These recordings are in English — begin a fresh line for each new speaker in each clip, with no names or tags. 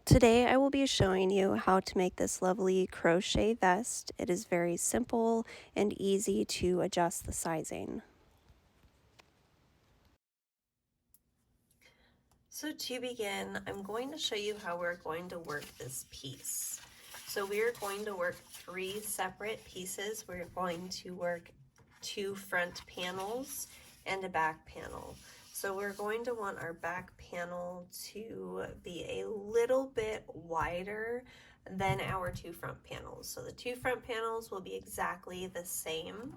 Today I will be showing you how to make this lovely crochet vest. It is very simple and easy to adjust the sizing. So to begin, I'm going to show you how we're going to work this piece. So we're going to work 3 separate pieces. We're going to work 2 front panels and a back panel. So we're going to want our back panel to be a little bit wider than our 2 front panels. So the 2 front panels will be exactly the same.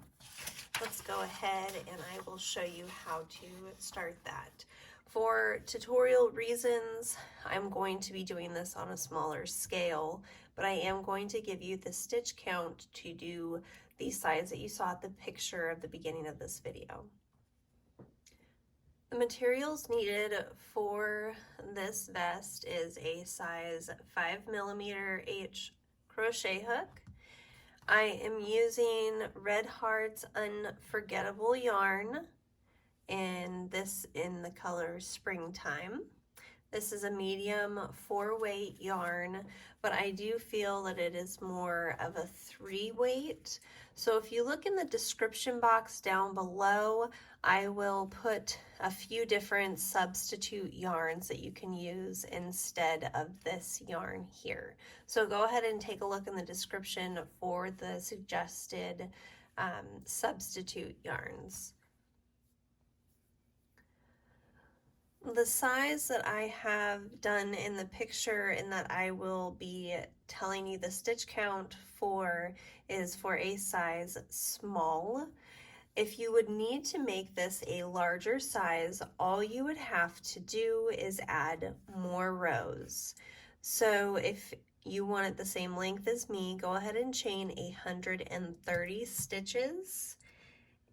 Let's go ahead and I will show you how to start that. For tutorial reasons, I'm going to be doing this on a smaller scale, but I am going to give you the stitch count to do the size that you saw at the picture of the beginning of this video. The materials needed for this vest is a size 5mm H crochet hook. I am using Red Heart's Unforgettable yarn, and this in the color Springtime. This is a medium 4-weight yarn, but I do feel that it is more of a 3-weight. So if you look in the description box down below, I will put a few different substitute yarns that you can use instead of this yarn here. So go ahead and take a look in the description for the suggested substitute yarns. The size that I have done in the picture and that I will be telling you the stitch count for is for a size small. If you would need to make this a larger size, all you would have to do is add more rows. So if you want it the same length as me, go ahead and chain 130 stitches.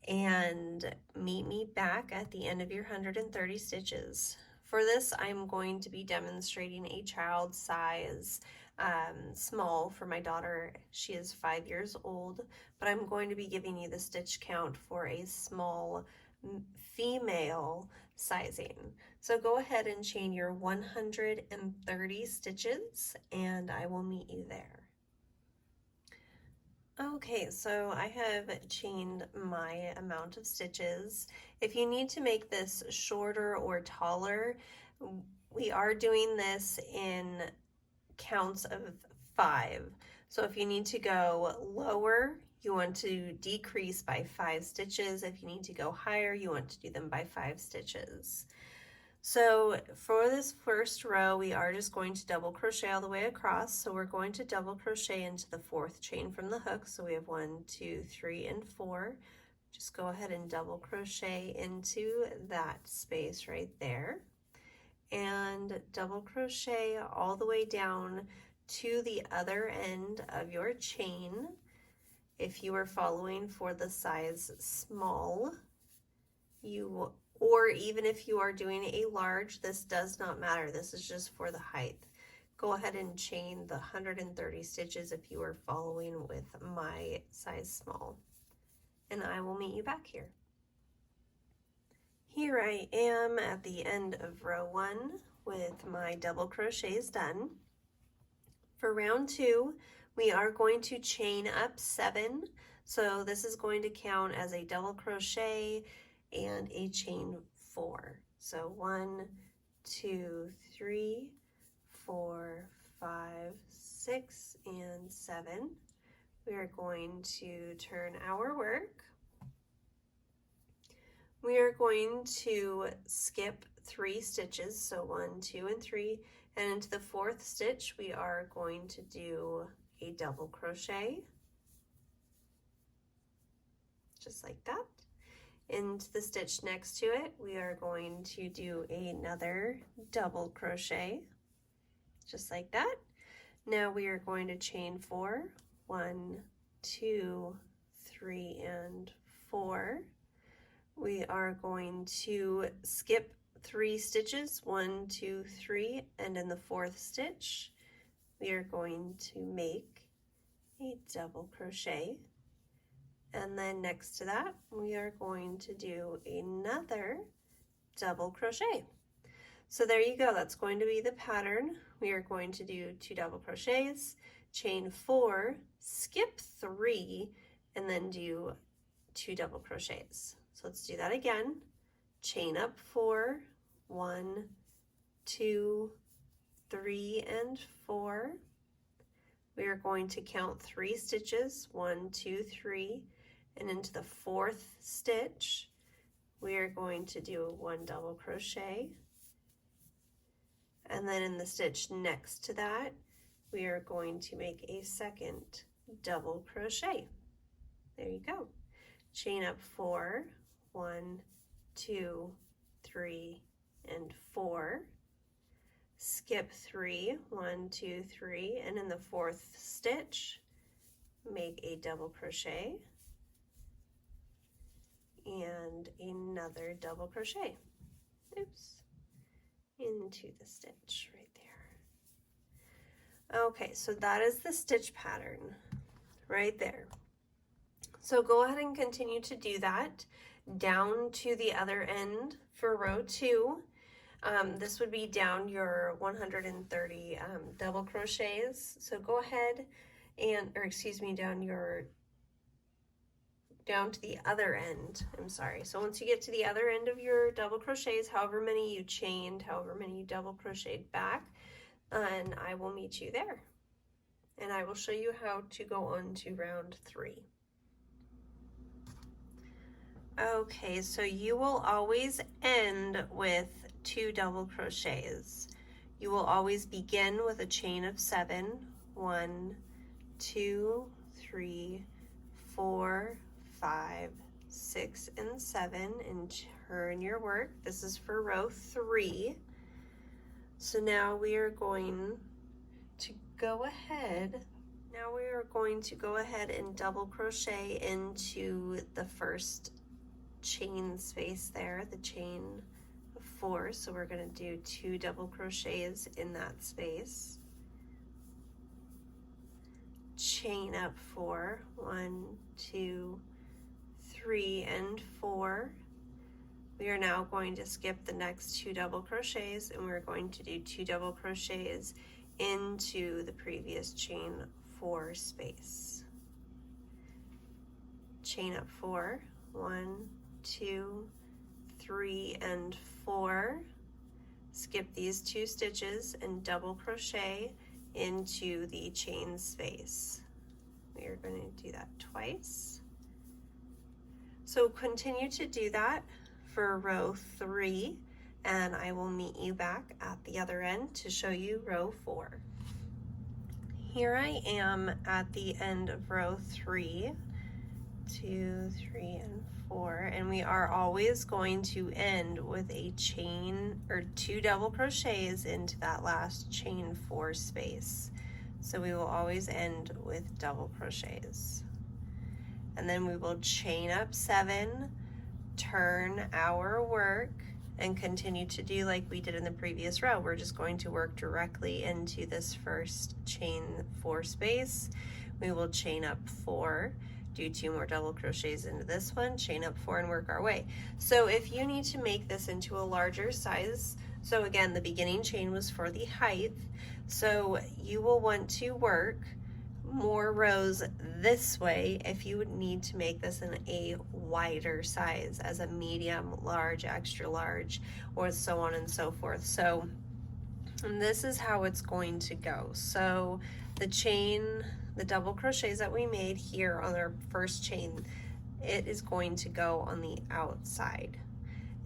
And meet me back at the end of your 130 stitches. For this, I'm going to be demonstrating a child size small for my daughter. She is 5 years old, but I'm going to be giving you the stitch count for a small female sizing. So go ahead and chain your 130 stitches and I will meet you there. Okay, so I have chained my amount of stitches. If you need to make this shorter or taller, we are doing this in counts of 5. So if you need to go lower, you want to decrease by 5 stitches. If you need to go higher, you want to do them by 5 stitches. So for this first row, we are just going to double crochet all the way across. So we're going to double crochet into the 4th chain from the hook. So we have 1, 2, 3, and 4. Just go ahead and double crochet into that space right there. And double crochet all the way down to the other end of your chain. If you are following for the size small, or even if you are doing a large, this does not matter. This is just for the height. Go ahead and chain the 130 stitches if you are following with my size small. And I will meet you back here. Here I am at the end of row 1 with my double crochets done. For round 2, we are going to chain up 7. So this is going to count as a double crochet and a chain 4. So 1, 2, 3, 4, 5, 6, and 7. We are going to turn our work. We are going to skip 3 stitches, so 1, 2, and 3, and into the 4th stitch we are going to do a double crochet, just like that. Into the stitch next to it, we are going to do another double crochet, just like that. Now we are going to chain 4, 1, 2, 3, and 4. We are going to skip 3 stitches, 1, 2, 3, and in the 4th stitch, we are going to make a double crochet. And then next to that, we are going to do another double crochet. So there you go, that's going to be the pattern. We are going to do 2 double crochets, chain 4, skip 3, and then do 2 double crochets. So let's do that again. Chain up 4, 1, 2, 3, and 4. We are going to count 3 stitches, 1, 2, 3, and into the 4th stitch, we are going to do 1 double crochet. And then in the stitch next to that, we are going to make a 2nd double crochet. There you go. Chain up 4, 1, 2, 3, and 4. Skip 3, 1, 2, 3, and in the 4th stitch, make a double crochet and another double crochet. Oops. Into the stitch right there. Okay, so that is the stitch pattern right there. So go ahead and continue to do that down to the other end for row 2. This would be down your 130 double crochets. So go ahead and, down to the other end, I'm sorry. So once you get to the other end of your double crochets, however many you chained, however many you double crocheted back, and I will meet you there. And I will show you how to go on to round 3. Okay, so you will always end with 2 double crochets. You will always begin with a chain of 7, 1, 2, 3, 4, 5, 6, and 7, and turn your work. This is for row 3. So now we are going to go ahead. Now we are going to go ahead and double crochet into the first chain space there, the chain of 4. So we're going to do 2 double crochets in that space. Chain up 4, 1, 2, 3, and 4. We are now going to skip the next 2 double crochets, and we're going to do 2 double crochets into the previous chain 4 space. Chain up 4, 1, 2, 3, and 4. Skip these 2 stitches and double crochet into the chain space. We are going to do that twice. So continue to do that for row 3, and I will meet you back at the other end to show you row 4. Here I am at the end of row 3, 2, 3, and 4, and we are always going to end with a chain or 2 double crochets into that last chain 4 space. So we will always end with double crochets. And then we will chain up 7, turn our work, and continue to do like we did in the previous row. We're just going to work directly into this first chain 4 space. We will chain up 4, do 2 more double crochets into this one, chain up 4, and work our way. So if you need to make this into a larger size, so again, the beginning chain was for the height, so you will want to work more rows this way if you would need to make this in a wider size, as a medium, large, extra large, or so on and so forth. So and this is how it's going to go. So the chain, the double crochets that we made here on our first chain, it is going to go on the outside.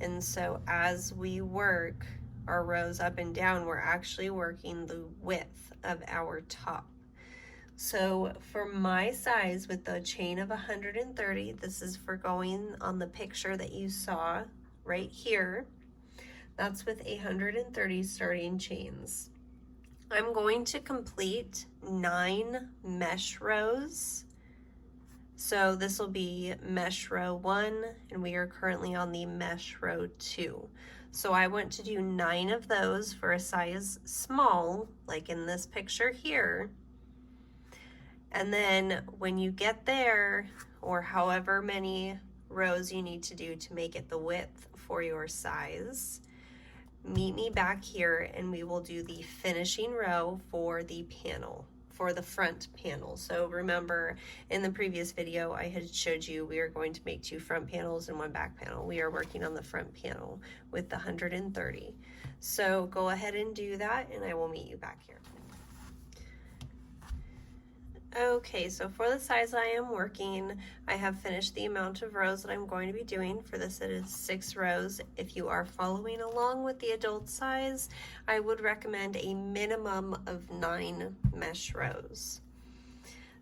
And so as we work our rows up and down, we're actually working the width of our top. So for my size with the chain of 130, this is for going on the picture that you saw right here. That's with 130 starting chains. I'm going to complete 9 mesh rows. So this will be mesh row 1, and we are currently on the mesh row 2. So I want to do 9 of those for a size small, like in this picture here. And then when you get there, or however many rows you need to do to make it the width for your size. Meet me back here and we will do the finishing row for the panel, for the front panel. So remember, in the previous video I had showed you we are going to make 2 front panels and 1 back panel. We are working on the front panel with the 130. So go ahead and do that and I will meet you back here. Okay, so for the size I am working, I have finished the amount of rows that I'm going to be doing. For this it is 6 rows. If you are following along with the adult size, I would recommend a minimum of 9 mesh rows.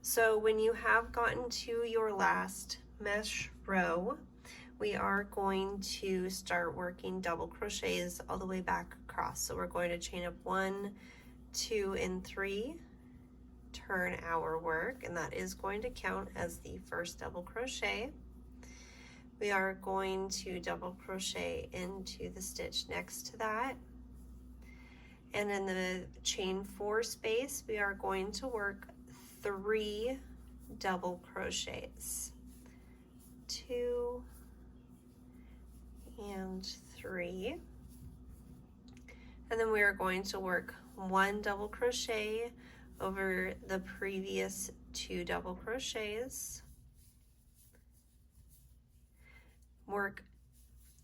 So when you have gotten to your last mesh row, we are going to start working double crochets all the way back across. So we're going to chain up 1, 2, and 3. Turn our work, and that is going to count as the first double crochet. We are going to double crochet into the stitch next to that, and in the chain 4 space we are going to work 3 double crochets, 2 and 3, and then we are going to work 1 double crochet over the previous 2 double crochets, work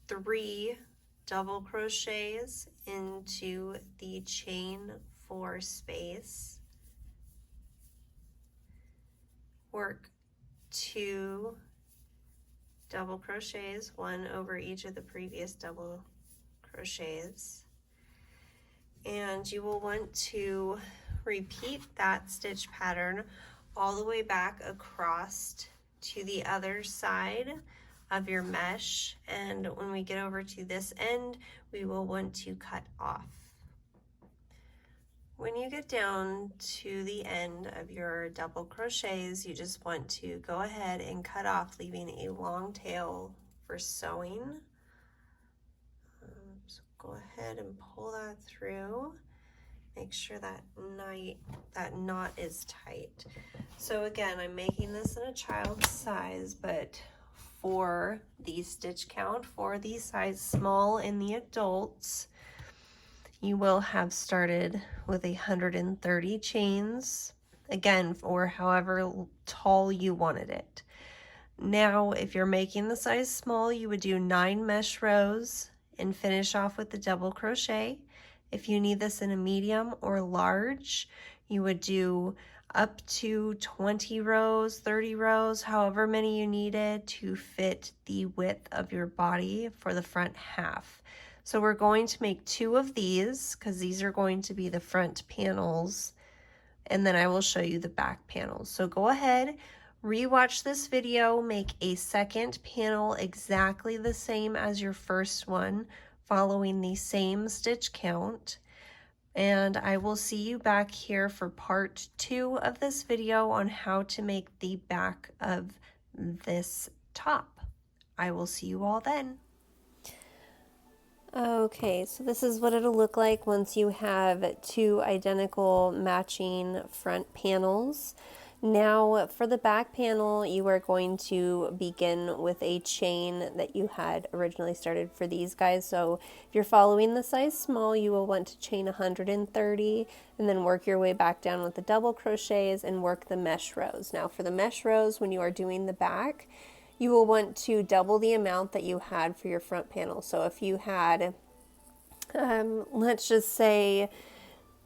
3 double crochets into the chain 4 space, work 2 double crochets, 1 over each of the previous double crochets, and you will want to repeat that stitch pattern all the way back across to the other side of your mesh, and when we get over to this end we will want to cut off. When you get down to the end of your double crochets, you just want to go ahead and cut off, leaving a long tail for sewing. So go ahead and pull that through. Make sure that knot is tight. So again, I'm making this in a child's size, but for the stitch count for the size small in the adults, you will have started with 130 chains, again, or however tall you wanted it. Now, if you're making the size small, you would do 9 mesh rows and finish off with the double crochet. If you need this in a medium or large, you would do up to 20 rows, 30 rows, however many you needed to fit the width of your body for the front half. So we're going to make 2 of these because these are going to be the front panels, and then I will show you the back panels. So go ahead, rewatch this video, make a second panel exactly the same as your first one, following the same stitch count, and I will see you back here for part 2 of this video on how to make the back of this top. I will see you all then. Okay, so this is what it'll look like once you have 2 identical matching front panels. Now for the back panel, you are going to begin with a chain that you had originally started for these guys. So if you're following the size small, you will want to chain 130 and then work your way back down with the double crochets and work the mesh rows. Now for the mesh rows, when you are doing the back, you will want to double the amount that you had for your front panel. So if you had, let's just say,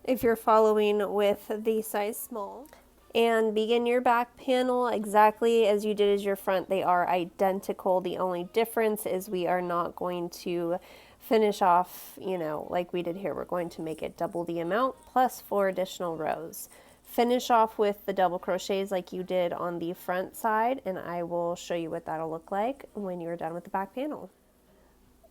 if you're following with the size small, and begin your back panel exactly as you did as your front. They are identical. The only difference is we are not going to finish off, you know, like we did here. We're going to make it double the amount plus 4 additional rows. Finish off with the double crochets like you did on the front side, and I will show you what that'll look like when you're done with the back panel.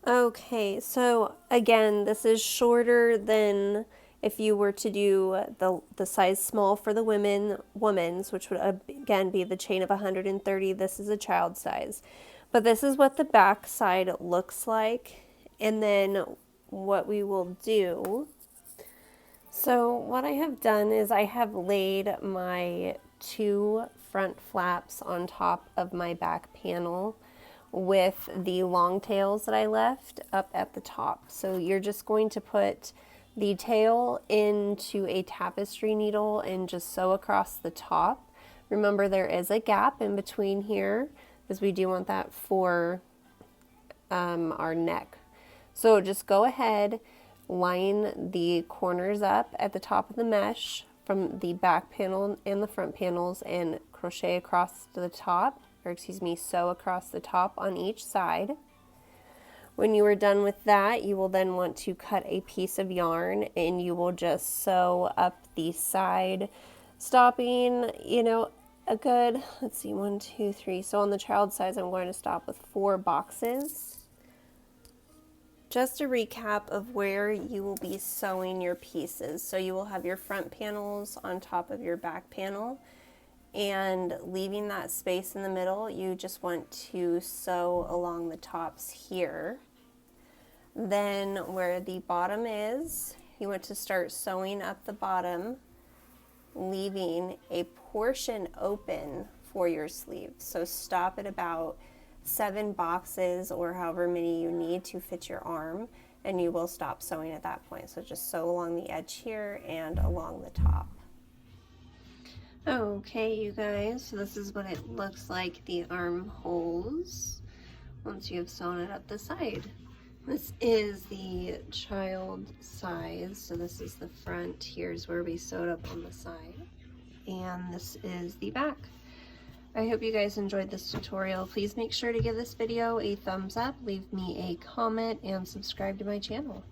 Okay, so again, this is shorter than if you were to do the size small for the women's, which would again be the chain of 130. This is a child size. But this is what the back side looks like. And then what we will do, so what I have done is I have laid my 2 front flaps on top of my back panel with the long tails that I left up at the top. So you're just going to put the tail into a tapestry needle and just sew across the top. Remember, there is a gap in between here because we do want that for our neck. So just go ahead, line the corners up at the top of the mesh from the back panel and the front panels and crochet across to the top, or excuse me, sew across the top on each side. When you are done with that, you will then want to cut a piece of yarn and you will just sew up the side, stopping, you know, a good, let's see, 1, 2, 3. So on the child size, I'm going to stop with 4 boxes. Just a recap of where you will be sewing your pieces. So you will have your front panels on top of your back panel, and leaving that space in the middle, you just want to sew along the tops here. Then where the bottom is, you want to start sewing up the bottom, leaving a portion open for your sleeve. So stop at about 7 boxes or however many you need to fit your arm, and you will stop sewing at that point. So just sew along the edge here and along the top. Okay, you guys, so this is what it looks like, the armholes, once you have sewn it up the side. This is the child size, so this is the front, here's where we sewed up on the side, and this is the back. I hope you guys enjoyed this tutorial. Please make sure to give this video a thumbs up, leave me a comment, and subscribe to my channel.